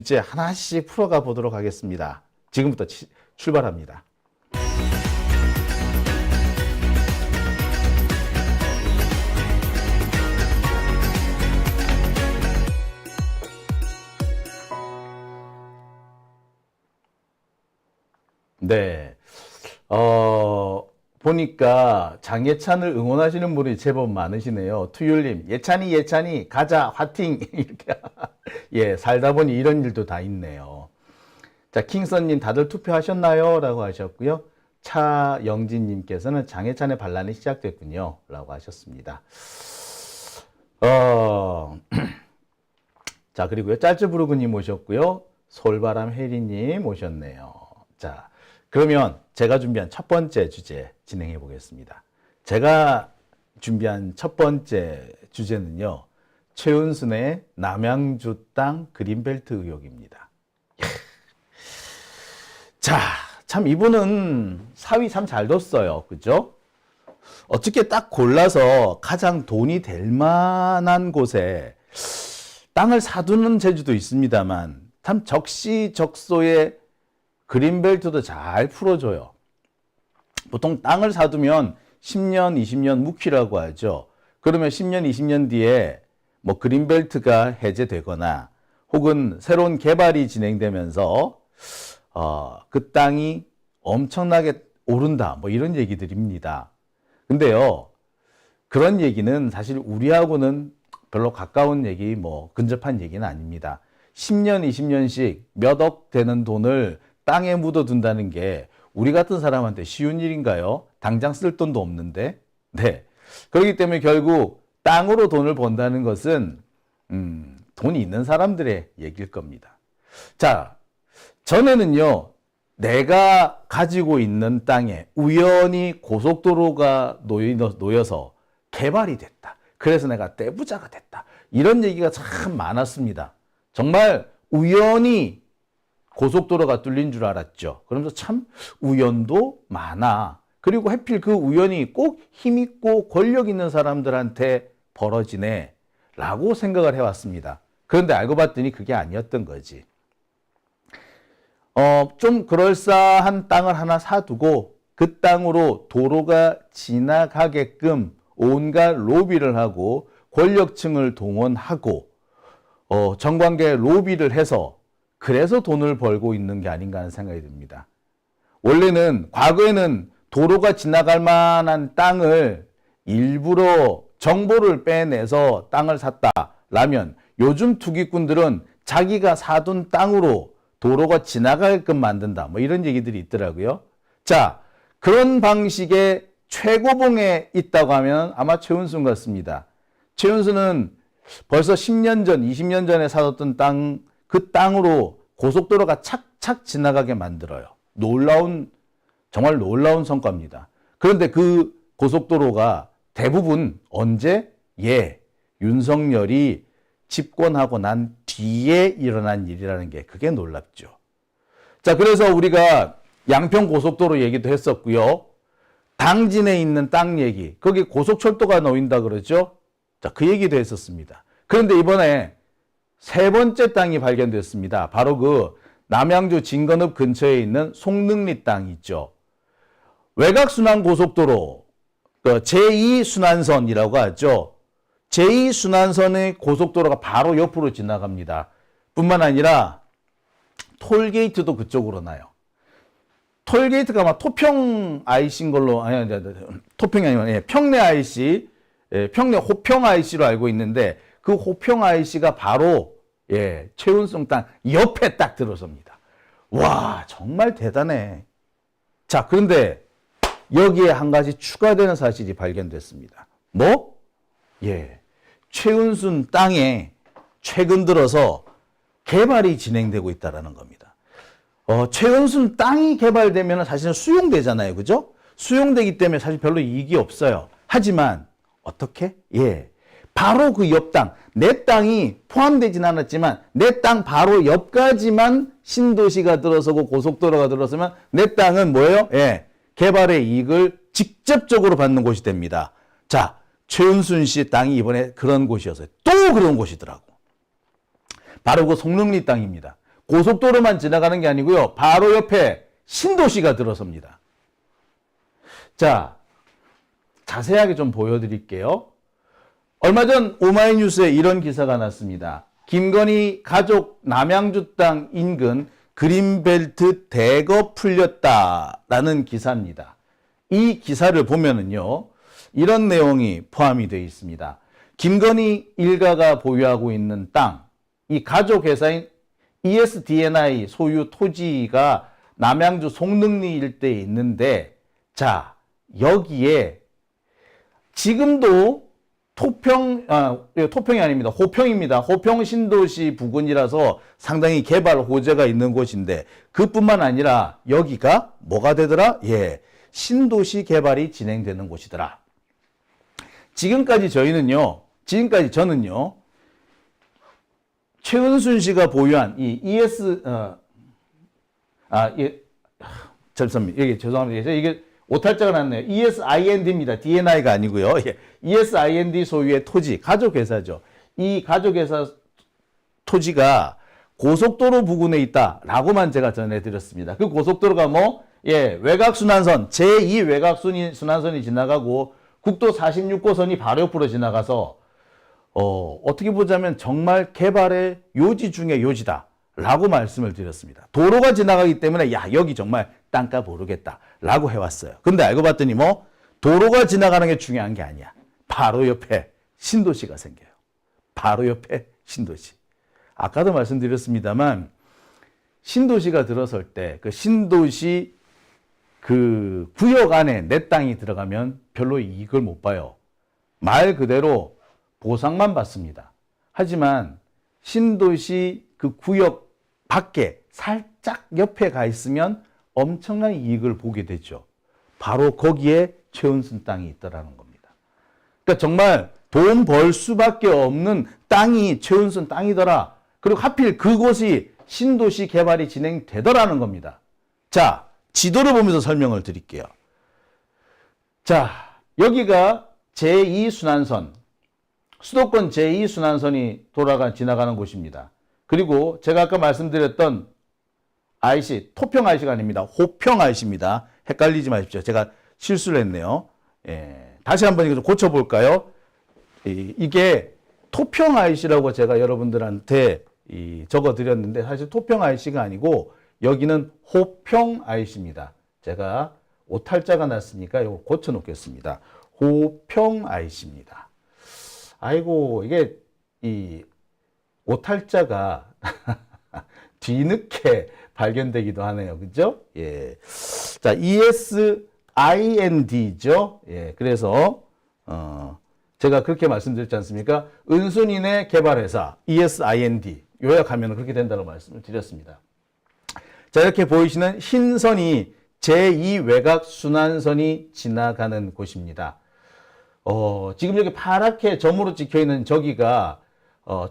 이제 하나씩 풀어가 보도록 하겠습니다. 지금부터 출발합니다. 네. 보니까 장예찬을 응원하시는 분이 제법 많으시네요. 투율님, 예찬이, 가자, 화팅! 이렇게. 예, 살다 보니 이런 일도 다 있네요. 자, 킹선님, 다들 투표하셨나요? 라고 하셨고요. 차영진님께서는 장예찬의 반란이 시작됐군요. 라고 하셨습니다. 자, 그리고요. 짤즈부르그님 오셨고요. 솔바람 혜리님 오셨네요. 자, 그러면 제가 준비한 첫 번째 주제 진행해 보겠습니다. 제가 준비한 첫 번째 주제는요. 최은순의 남양주 땅 그린벨트 의혹입니다. 자, 참 이분은 사위 참 잘 뒀어요. 그죠? 어떻게 딱 골라서 가장 돈이 될 만한 곳에 땅을 사두는 재주도 있습니다만 참 적시적소에 그린벨트도 잘 풀어줘요. 보통 땅을 사두면 10년, 20년 묵히라고 하죠. 그러면 10년, 20년 뒤에 뭐 그린벨트가 해제되거나 혹은 새로운 개발이 진행되면서 그 땅이 엄청나게 오른다. 뭐 이런 얘기들입니다. 근데요, 그런 얘기는 사실 우리하고는 별로 가까운 얘기, 뭐 근접한 얘기는 아닙니다. 10년, 20년씩 몇 억 되는 돈을 땅에 묻어둔다는 게 우리 같은 사람한테 쉬운 일인가요? 당장 쓸 돈도 없는데. 네. 그렇기 때문에 결국 땅으로 돈을 번다는 것은 돈이 있는 사람들의 얘기일 겁니다. 자, 전에는요. 내가 가지고 있는 땅에 우연히 고속도로가 놓여서 개발이 됐다. 그래서 내가 떼부자가 됐다. 이런 얘기가 참 많았습니다. 정말 우연히 고속도로가 뚫린 줄 알았죠. 그러면서 참 우연도 많아. 그리고 하필 그 우연이 꼭 힘있고 권력 있는 사람들한테 벌어지네 라고 생각을 해왔습니다. 그런데 알고 봤더니 그게 아니었던 거지. 좀 그럴싸한 땅을 하나 사두고 그 땅으로 도로가 지나가게끔 온갖 로비를 하고 권력층을 동원하고 정관계 로비를 해서 그래서 돈을 벌고 있는 게 아닌가 하는 생각이 듭니다. 원래는 과거에는 도로가 지나갈 만한 땅을 일부러 정보를 빼내서 땅을 샀다라면 요즘 투기꾼들은 자기가 사둔 땅으로 도로가 지나가게끔 만든다. 뭐 이런 얘기들이 있더라고요. 자, 그런 방식의 최고봉에 있다고 하면 아마 최은순 같습니다. 최은순은 벌써 10년 전, 20년 전에 사뒀던 땅, 그 땅으로 고속도로가 착착 지나가게 만들어요. 정말 놀라운 성과입니다. 그런데 그 고속도로가 대부분 언제? 윤석열이 집권하고 난 뒤에 일어난 일이라는 게 그게 놀랍죠. 자, 그래서 우리가 양평 고속도로 얘기도 했었고요. 당진에 있는 땅 얘기, 거기 고속철도가 놓인다 그러죠. 자, 그 얘기도 했었습니다. 그런데 이번에 세 번째 땅이 발견됐습니다. 바로 그 남양주 진건읍 근처에 있는 송능리 땅 있죠. 외곽순환고속도로 제2순환선이라고 하죠. 제2순환선의 고속도로가 바로 옆으로 지나갑니다. 뿐만 아니라 톨게이트도 그쪽으로 나요. 톨게이트가 아마 토평 IC인 걸로, 토평이 아니면 평내 IC, 평내 호평 IC로 알고 있는데 그 호평 IC가 바로 최은순 땅 옆에 딱 들어섭니다. 와, 정말 대단해. 자, 그런데 여기에 한 가지 추가되는 사실이 발견됐습니다. 뭐? 최은순 땅에 최근 들어서 개발이 진행되고 있다는 겁니다. 최은순 땅이 개발되면 사실은 수용되잖아요. 그죠? 수용되기 때문에 사실 별로 이익이 없어요. 하지만 어떻게? 바로 그 옆 땅, 내 땅이 포함되진 않았지만 내 땅 바로 옆까지만 신도시가 들어서고 고속도로가 들어서면 내 땅은 뭐예요? 개발의 이익을 직접적으로 받는 곳이 됩니다. 자, 최은순 씨 땅이 이번에 그런 곳이었어요. 또 그런 곳이더라고. 바로 그 송릉리 땅입니다. 고속도로만 지나가는 게 아니고요. 바로 옆에 신도시가 들어섭니다. 자, 자세하게 좀 보여드릴게요. 얼마 전 오마이뉴스에 이런 기사가 났습니다. 김건희 가족 남양주 땅 인근 그린벨트 대거 풀렸다라는 기사입니다. 이 기사를 보면은요, 이런 내용이 포함이 되어 있습니다. 김건희 일가가 보유하고 있는 땅, 이 가족 회사인 ESDNI 소유 토지가 남양주 송능리 일대에 있는데, 자, 여기에 지금도 토평이 아닙니다. 호평입니다. 호평 신도시 부근이라서 상당히 개발 호재가 있는 곳인데, 그뿐만 아니라 여기가 뭐가 되더라? 예, 신도시 개발이 진행되는 곳이더라. 지금까지 저는요, 최은순 씨가 보유한 이 잠시만요. 여기 죄송합니다. 이게 오탈자가 났네요. ESIND입니다. DNI가 아니고요. 예. ESIND 소유의 토지, 가족회사죠. 이 가족회사 토지가 고속도로 부근에 있다라고만 제가 전해드렸습니다. 그 고속도로가 뭐, 예, 외곽순환선, 제2 외곽순환선이 지나가고 국도 46호선이 바로 옆으로 지나가서 어떻게 보자면 정말 개발의 요지 중에 요지다 라고 말씀을 드렸습니다. 도로가 지나가기 때문에 야, 여기 정말 땅값 오르겠다 라고 해왔어요. 근데 알고 봤더니 뭐 도로가 지나가는 게 중요한 게 아니야. 바로 옆에 신도시가 생겨요. 바로 옆에 신도시. 아까도 말씀드렸습니다만 신도시가 들어설 때 그 신도시 그 구역 안에 내 땅이 들어가면 별로 이익을 못 봐요. 말 그대로 보상만 받습니다. 하지만 신도시 그 구역 밖에 살짝 옆에 가 있으면 엄청난 이익을 보게 되죠. 바로 거기에 최은순 땅이 있다라는 겁니다. 그러니까 정말 돈 벌 수밖에 없는 땅이 최은순 땅이더라. 그리고 하필 그곳이 신도시 개발이 진행되더라는 겁니다. 자, 지도를 보면서 설명을 드릴게요. 자, 여기가 제2순환선, 수도권 제2순환선이 지나가는 곳입니다. 그리고 제가 아까 말씀드렸던 IC, 토평 IC가 아닙니다. 호평 IC입니다. 헷갈리지 마십시오. 제가 실수를 했네요. 예, 다시 한번 이거 좀 고쳐볼까요? 이게 토평 IC라고 제가 여러분들한테 적어드렸는데 사실 토평 IC가 아니고 여기는 호평 IC입니다. 제가 오탈자가 났으니까 이거 고쳐놓겠습니다. 호평 IC입니다. 아이고, 이게 이 오탈자가 뒤늦게 발견되기도 하네요. 그죠? 예. 자, ESIND죠. 예. 그래서, 제가 그렇게 말씀드렸지 않습니까? 은순이네 개발회사, ESIND. 요약하면 그렇게 된다고 말씀을 드렸습니다. 자, 이렇게 보이시는 흰 선이 제2 외곽 순환선이 지나가는 곳입니다. 지금 여기 파랗게 점으로 찍혀 있는 저기가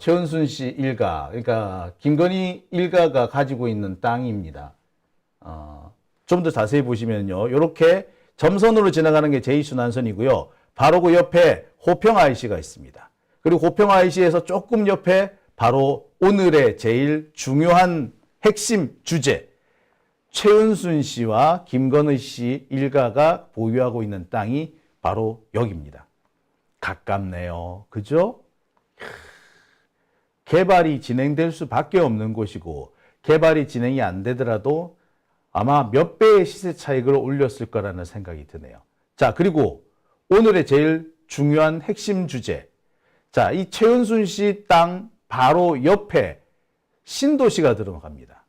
최은순 씨 일가, 그러니까 김건희 일가가 가지고 있는 땅입니다. 좀 더 자세히 보시면요, 이렇게 점선으로 지나가는 게 제2순환선이고요. 바로 그 옆에 호평 IC가 있습니다. 그리고 호평 IC에서 조금 옆에 바로 오늘의 제일 중요한 핵심 주제, 최은순 씨와 김건희 씨 일가가 보유하고 있는 땅이 바로 여기입니다. 가깝네요. 그죠? 개발이 진행될 수밖에 없는 곳이고 개발이 진행이 안 되더라도 아마 몇 배의 시세 차익을 올렸을 거라는 생각이 드네요. 자, 그리고 오늘의 제일 중요한 핵심 주제. 자, 이 최은순 씨 땅 바로 옆에 신도시가 들어갑니다.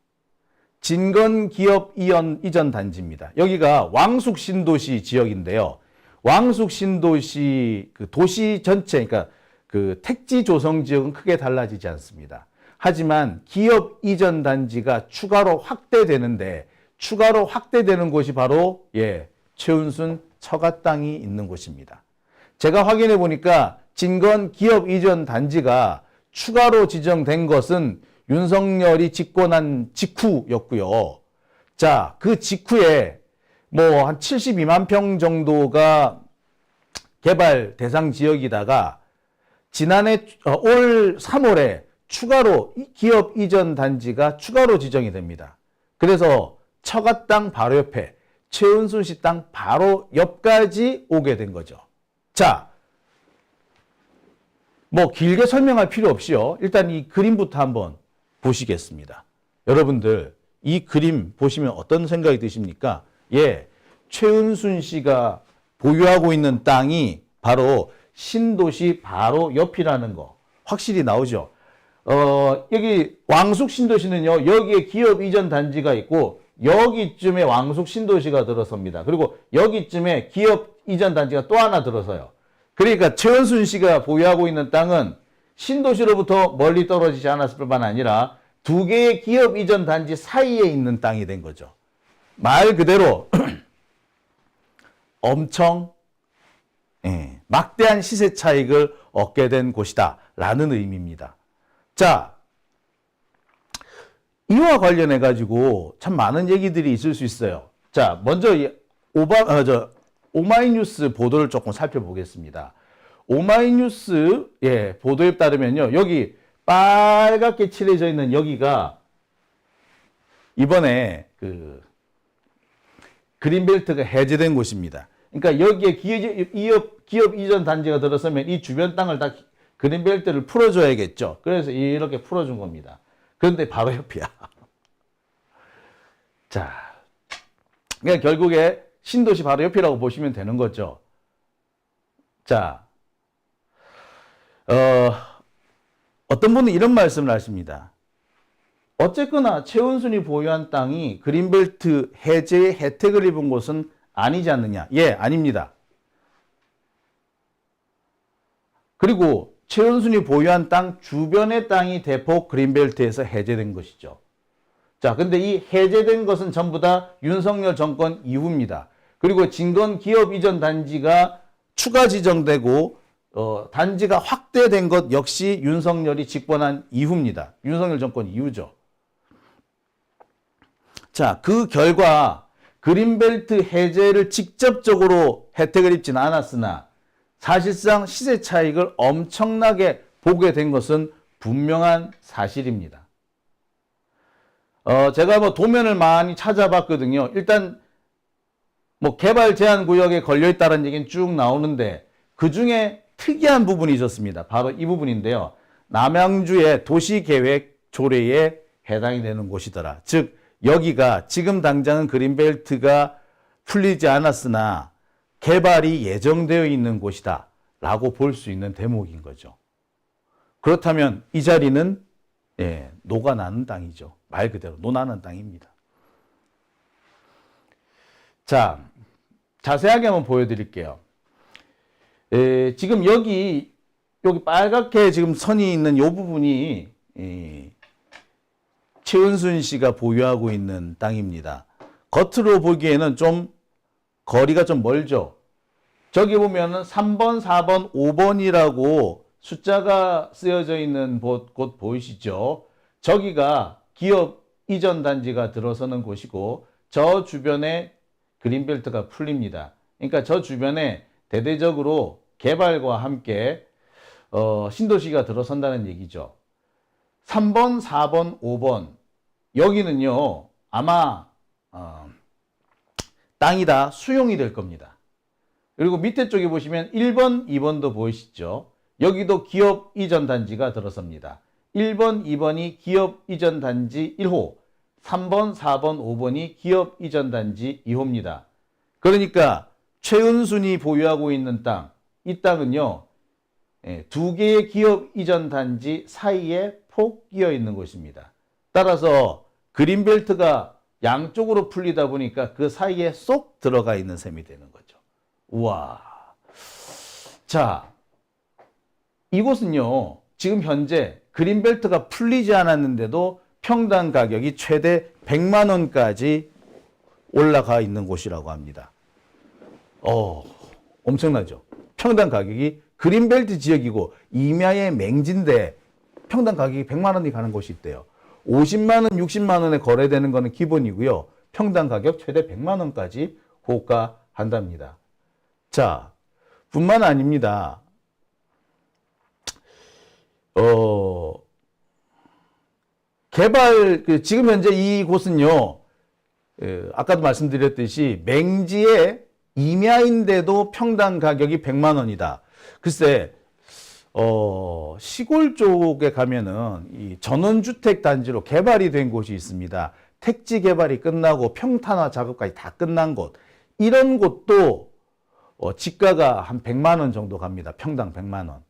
진건기업 이전 단지입니다. 여기가 왕숙신도시 지역인데요. 왕숙신도시 그 도시 전체, 그러니까 그 택지 조성 지역은 크게 달라지지 않습니다. 하지만 기업 이전 단지가 추가로 확대되는 곳이 바로 최은순 처가 땅이 있는 곳입니다. 제가 확인해 보니까 진건 기업 이전 단지가 추가로 지정된 것은 윤석열이 집권한 직후였고요. 자, 그 직후에 뭐 한 72만 평 정도가 개발 대상 지역이다가 지난해 올 3월에 추가로 기업 이전 단지가 추가로 지정이 됩니다. 그래서 처가 땅 바로 옆에 최은순 씨 땅 바로 옆까지 오게 된 거죠. 자, 뭐 길게 설명할 필요 없이요. 일단 이 그림부터 한번 보시겠습니다. 여러분들 이 그림 보시면 어떤 생각이 드십니까? 예, 최은순 씨가 보유하고 있는 땅이 바로 신도시 바로 옆이라는 거 확실히 나오죠. 여기 왕숙 신도시는요, 여기에 기업 이전 단지가 있고 여기쯤에 왕숙 신도시가 들어섭니다. 그리고 여기쯤에 기업 이전 단지가 또 하나 들어서요. 그러니까 최은순 씨가 보유하고 있는 땅은 신도시로부터 멀리 떨어지지 않았을 뿐만 아니라 두 개의 기업 이전 단지 사이에 있는 땅이 된 거죠. 말 그대로 엄청 막대한 시세 차익을 얻게 된 곳이다 라는 의미입니다. 자, 이와 관련해 가지고 참 많은 얘기들이 있을 수 있어요. 자, 먼저 오마이뉴스 보도를 조금 살펴보겠습니다. 오마이뉴스 보도에 따르면요, 여기 빨갛게 칠해져 있는 여기가 이번에 그 그린벨트가 해제된 곳입니다. 그러니까 여기에 기업 이전 단지가 들어서면 이 주변 땅을 다 그린벨트를 풀어줘야겠죠. 그래서 이렇게 풀어준 겁니다. 그런데 바로 옆이야. 자, 그러니까 결국에 신도시 바로 옆이라고 보시면 되는 거죠. 자, 어떤 분은 이런 말씀을 하십니다. 어쨌거나 최은순이 보유한 땅이 그린벨트 해제의 혜택을 입은 곳은 아니지 않느냐? 예, 아닙니다. 그리고 최은순이 보유한 땅 주변의 땅이 대폭 그린벨트에서 해제된 것이죠. 자, 근데 이 해제된 것은 전부 다 윤석열 정권 이후입니다. 그리고 진건 기업 이전 단지가 추가 지정되고 단지가 확대된 것 역시 윤석열이 집권한 이후입니다. 윤석열 정권 이후죠. 자, 그 결과 그린벨트 해제를 직접적으로 혜택을 입지는 않았으나 사실상 시세 차익을 엄청나게 보게 된 것은 분명한 사실입니다. 제가 뭐 도면을 많이 찾아봤거든요. 일단 뭐 개발 제한 구역에 걸려 있다는 얘기는 쭉 나오는데 그 중에 특이한 부분이 있었습니다. 바로 이 부분인데요. 남양주의 도시계획 조례에 해당이 되는 곳이더라. 즉 여기가 지금 당장은 그린벨트가 풀리지 않았으나 개발이 예정되어 있는 곳이다 라고 볼 수 있는 대목인 거죠. 그렇다면 이 자리는 녹아나는 땅이죠. 말 그대로 녹아나는 땅입니다. 자, 자세하게 한번 보여드릴게요. 지금 여기 빨갛게 지금 선이 있는 이 부분이 최은순 씨가 보유하고 있는 땅입니다. 겉으로 보기에는 좀 거리가 좀 멀죠. 저기 보면은 3번, 4번, 5번이라고 숫자가 쓰여져 있는 곳 보이시죠? 저기가 기업 이전 단지가 들어서는 곳이고 저 주변에 그린벨트가 풀립니다. 그러니까 저 주변에 대대적으로 개발과 함께 신도시가 들어선다는 얘기죠. 3번, 4번, 5번 여기는요 아마 땅이 다 수용이 될 겁니다. 그리고 밑에 쪽에 보시면 1번, 2번도 보이시죠? 여기도 기업 이전 단지가 들어섭니다. 1번, 2번이 기업 이전 단지 1호, 3번, 4번, 5번이 기업 이전 단지 2호입니다. 그러니까 최은순이 보유하고 있는 땅, 이 땅은요 두 개의 기업 이전 단지 사이에 폭 끼어 있는 곳입니다. 따라서 그린벨트가 양쪽으로 풀리다 보니까 그 사이에 쏙 들어가 있는 셈이 되는 거죠. 우와. 자, 이곳은요 지금 현재 그린벨트가 풀리지 않았는데도 평당 가격이 최대 100만 원까지 올라가 있는 곳이라고 합니다. 엄청나죠? 평당 가격이 그린벨트 지역이고 임야의 맹지인데 평당 가격이 100만 원이 가는 곳이 있대요. 50만 원, 60만 원에 거래되는 것은 기본이고요. 평당 가격 최대 100만 원까지 호가한답니다. 자, 뿐만 아닙니다. 지금 현재 이곳은요, 아까도 말씀드렸듯이 맹지의 임야인데도 평당 가격이 100만 원이다. 글쎄, 시골 쪽에 가면은 이 전원주택 단지로 개발이 된 곳이 있습니다. 택지 개발이 끝나고 평탄화 작업까지 다 끝난 곳. 이런 곳도 지가가 한 100만 원 정도 갑니다. 평당 100만 원.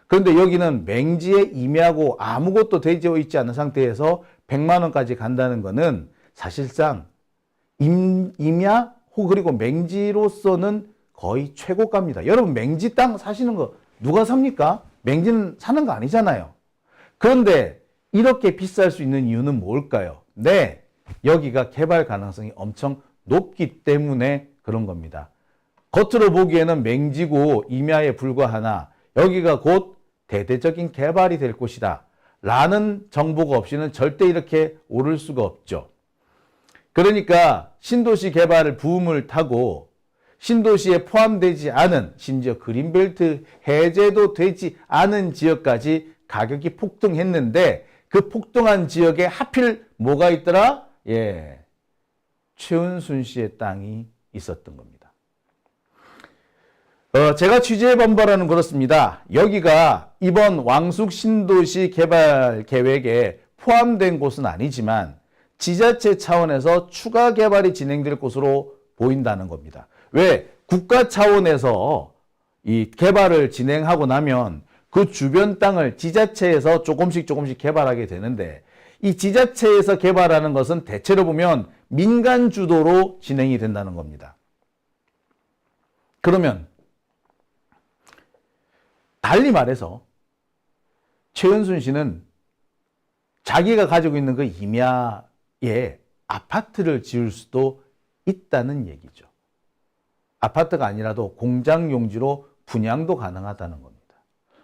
그런데 여기는 맹지에 임야고 아무것도 되어 있지 않은 상태에서 100만 원까지 간다는 것은 사실상 임야 그리고 맹지로서는 거의 최고가입니다. 여러분 맹지 땅 사시는 거 누가 삽니까? 맹지는 사는 거 아니잖아요. 그런데 이렇게 비쌀 수 있는 이유는 뭘까요? 네, 여기가 개발 가능성이 엄청 높기 때문에 그런 겁니다. 겉으로 보기에는 맹지고 임야에 불과하나 여기가 곧 대대적인 개발이 될 곳이다 라는 정보가 없이는 절대 이렇게 오를 수가 없죠. 그러니까 신도시 개발을 붐을 타고 신도시에 포함되지 않은, 심지어 그린벨트 해제도 되지 않은 지역까지 가격이 폭등했는데 그 폭등한 지역에 하필 뭐가 있더라? 예, 최은순 씨의 땅이 있었던 겁니다. 제가 취재해본 바로는 그렇습니다. 여기가 이번 왕숙 신도시 개발 계획에 포함된 곳은 아니지만 지자체 차원에서 추가 개발이 진행될 곳으로 보인다는 겁니다. 왜? 국가 차원에서 이 개발을 진행하고 나면 그 주변 땅을 지자체에서 조금씩 개발하게 되는데 이 지자체에서 개발하는 것은 대체로 보면 민간 주도로 진행이 된다는 겁니다. 그러면 달리 말해서 최은순 씨는 자기가 가지고 있는 그 임야에 아파트를 지을 수도 있다는 얘기죠. 아파트가 아니라도 공장 용지로 분양도 가능하다는 겁니다.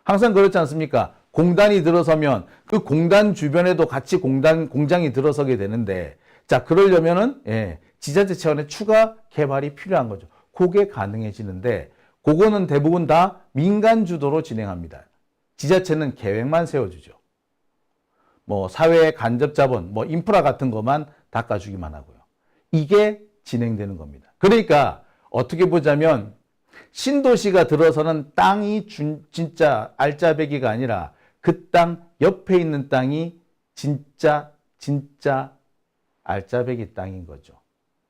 항상 그렇지 않습니까? 공단이 들어서면 그 공단 주변에도 같이 공장이 들어서게 되는데, 자, 그러려면은, 지자체 차원의 추가 개발이 필요한 거죠. 그게 가능해지는데, 그거는 대부분 다 민간 주도로 진행합니다. 지자체는 계획만 세워주죠. 뭐, 사회 간접 자본, 뭐, 인프라 같은 것만 닦아주기만 하고요. 이게 진행되는 겁니다. 그러니까, 어떻게 보자면, 신도시가 들어서는 땅이 진짜 알짜배기가 아니라 그 땅 옆에 있는 땅이 진짜 알짜배기 땅인 거죠.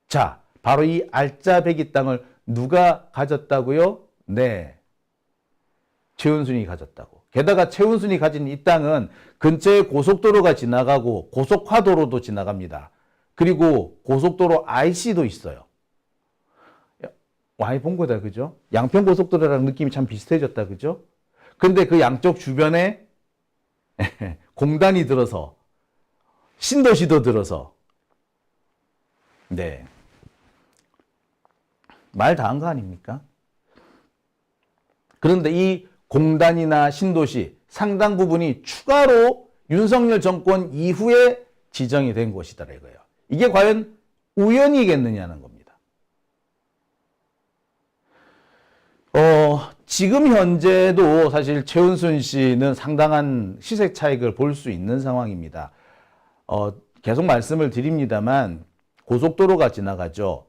자, 바로 이 알짜배기 땅을 누가 가졌다고요? 네, 최은순이 가졌다고. 게다가 최은순이 가진 이 땅은 근처에 고속도로가 지나가고 고속화도로도 지나갑니다. 그리고 고속도로 IC도 있어요. 많이 본 거다, 그죠? 양평고속도로랑 느낌이 참 비슷해졌다, 그죠? 근데 그 양쪽 주변에 공단이 들어서, 신도시도 들어서, 네. 말 다 한 거 아닙니까? 그런데 이 공단이나 신도시 상당 부분이 추가로 윤석열 정권 이후에 지정이 된 곳이다, 이거예요. 이게 과연 우연이겠느냐는 겁니다. 지금 현재도 사실 최은순 씨는 상당한 시세 차익을 볼 수 있는 상황입니다. 계속 말씀을 드립니다만 고속도로가 지나가죠.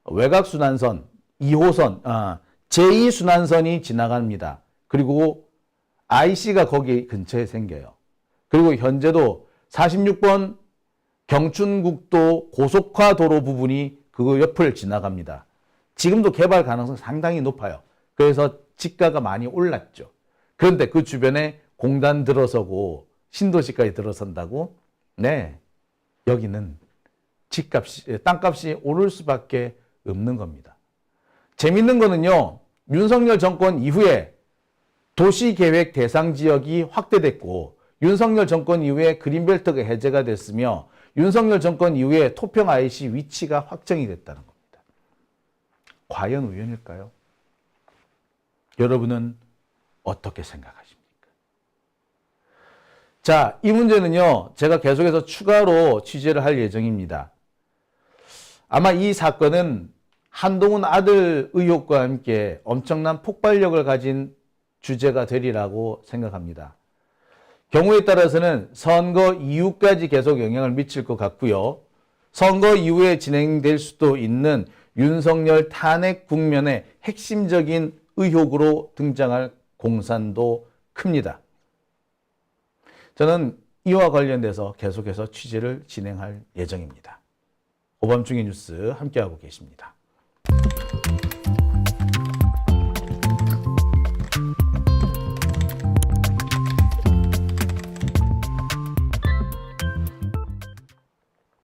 외곽순환선, 2호선, 제2순환선이 지나갑니다. 그리고 IC가 거기 근처에 생겨요. 그리고 현재도 46번 경춘국도 고속화도로 부분이 그 옆을 지나갑니다. 지금도 개발 가능성 상당히 높아요. 그래서 지가가 많이 올랐죠. 그런데 그 주변에 공단 들어서고 신도시까지 들어선다고? 네, 여기는 땅값이 오를 수밖에 없는 겁니다. 재밌는 거는요, 윤석열 정권 이후에 도시계획 대상 지역이 확대됐고 윤석열 정권 이후에 그린벨트가 해제가 됐으며 윤석열 정권 이후에 토평 IC 위치가 확정이 됐다는 겁니다. 과연 우연일까요? 여러분은 어떻게 생각하십니까? 자, 이 문제는요, 제가 계속해서 추가로 취재를 할 예정입니다. 아마 이 사건은 한동훈 아들 의혹과 함께 엄청난 폭발력을 가진 주제가 되리라고 생각합니다. 경우에 따라서는 선거 이후까지 계속 영향을 미칠 것 같고요. 선거 이후에 진행될 수도 있는 윤석열 탄핵 국면의 핵심적인 의혹으로 등장할 공산도 큽니다. 저는 이와 관련돼서 계속해서 취재를 진행할 예정입니다. 오밤중의 뉴스 함께하고 계십니다.